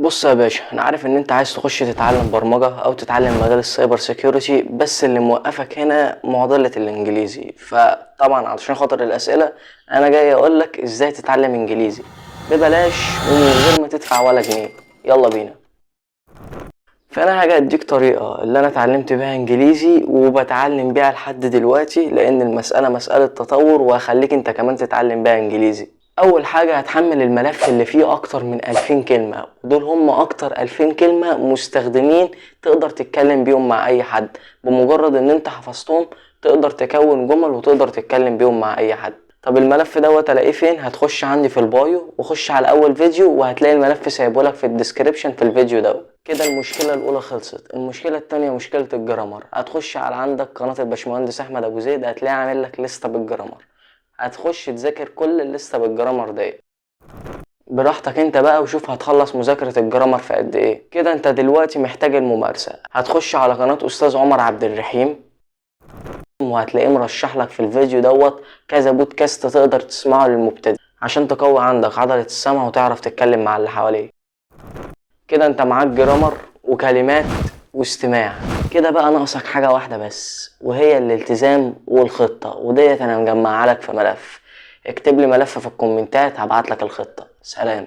بص يا باشا، انا عارف ان انت عايز تخش تتعلم برمجة او تتعلم مجال السايبر سيكيورتي، بس اللي موقفك هنا معضلة الانجليزي. فطبعا علشان خاطر الاسئلة انا جاي اقولك ازاي تتعلم انجليزي ببلاش ومن غير ما تدفع ولا جنيه. يلا بينا. فانا هاجي اديك طريقة اللي انا اتعلمت بيها انجليزي وبتعلم بيها لحد دلوقتي، لان المسألة مسألة تطور، وهخليك انت كمان تتعلم بيها انجليزي. اول حاجة هتحمل الملف اللي فيه اكتر من 2000 كلمة، ودول هم اكتر 2000 كلمة مستخدمين تقدر تتكلم بيهم مع اي حد. بمجرد ان انت حفظتهم تقدر تكون جمل وتقدر تتكلم بيهم مع اي حد. طب الملف دوت الاقيه فين؟ هتخش عندي في البايو وخش على اول فيديو وهتلاقي الملف سايبهولك في الديسكريبشن في الفيديو دوت. كده المشكله الاولى خلصت. المشكله التانية مشكله الجرامر. هتخش على عندك قناه الباشمهندس احمد ابو زيد، هتلاقي عامل لك لسته بالجرامر. هتخش تذاكر كل الليسته بالجرامر ديت براحتك انت بقى، وشوف هتخلص مذاكره الجرامر في قد ايه. كده انت دلوقتي محتاج الممارسه. هتخش على قناه استاذ عمر عبد الرحيم، وهتلاقيه مرشح لك في الفيديو دوت كذا بودكاست تقدر تسمعه للمبتدئ عشان تقوي عندك عضلة السمع وتعرف تتكلم مع اللي حواليك. كده انت معاك جرامر وكلمات واستماع. كده بقى ناقصك حاجة واحدة بس، وهي الالتزام والخطة، وديت انا مجمعها لك في ملف. اكتب لي ملف في الكومنتات، هبعت لك الخطة. سلام.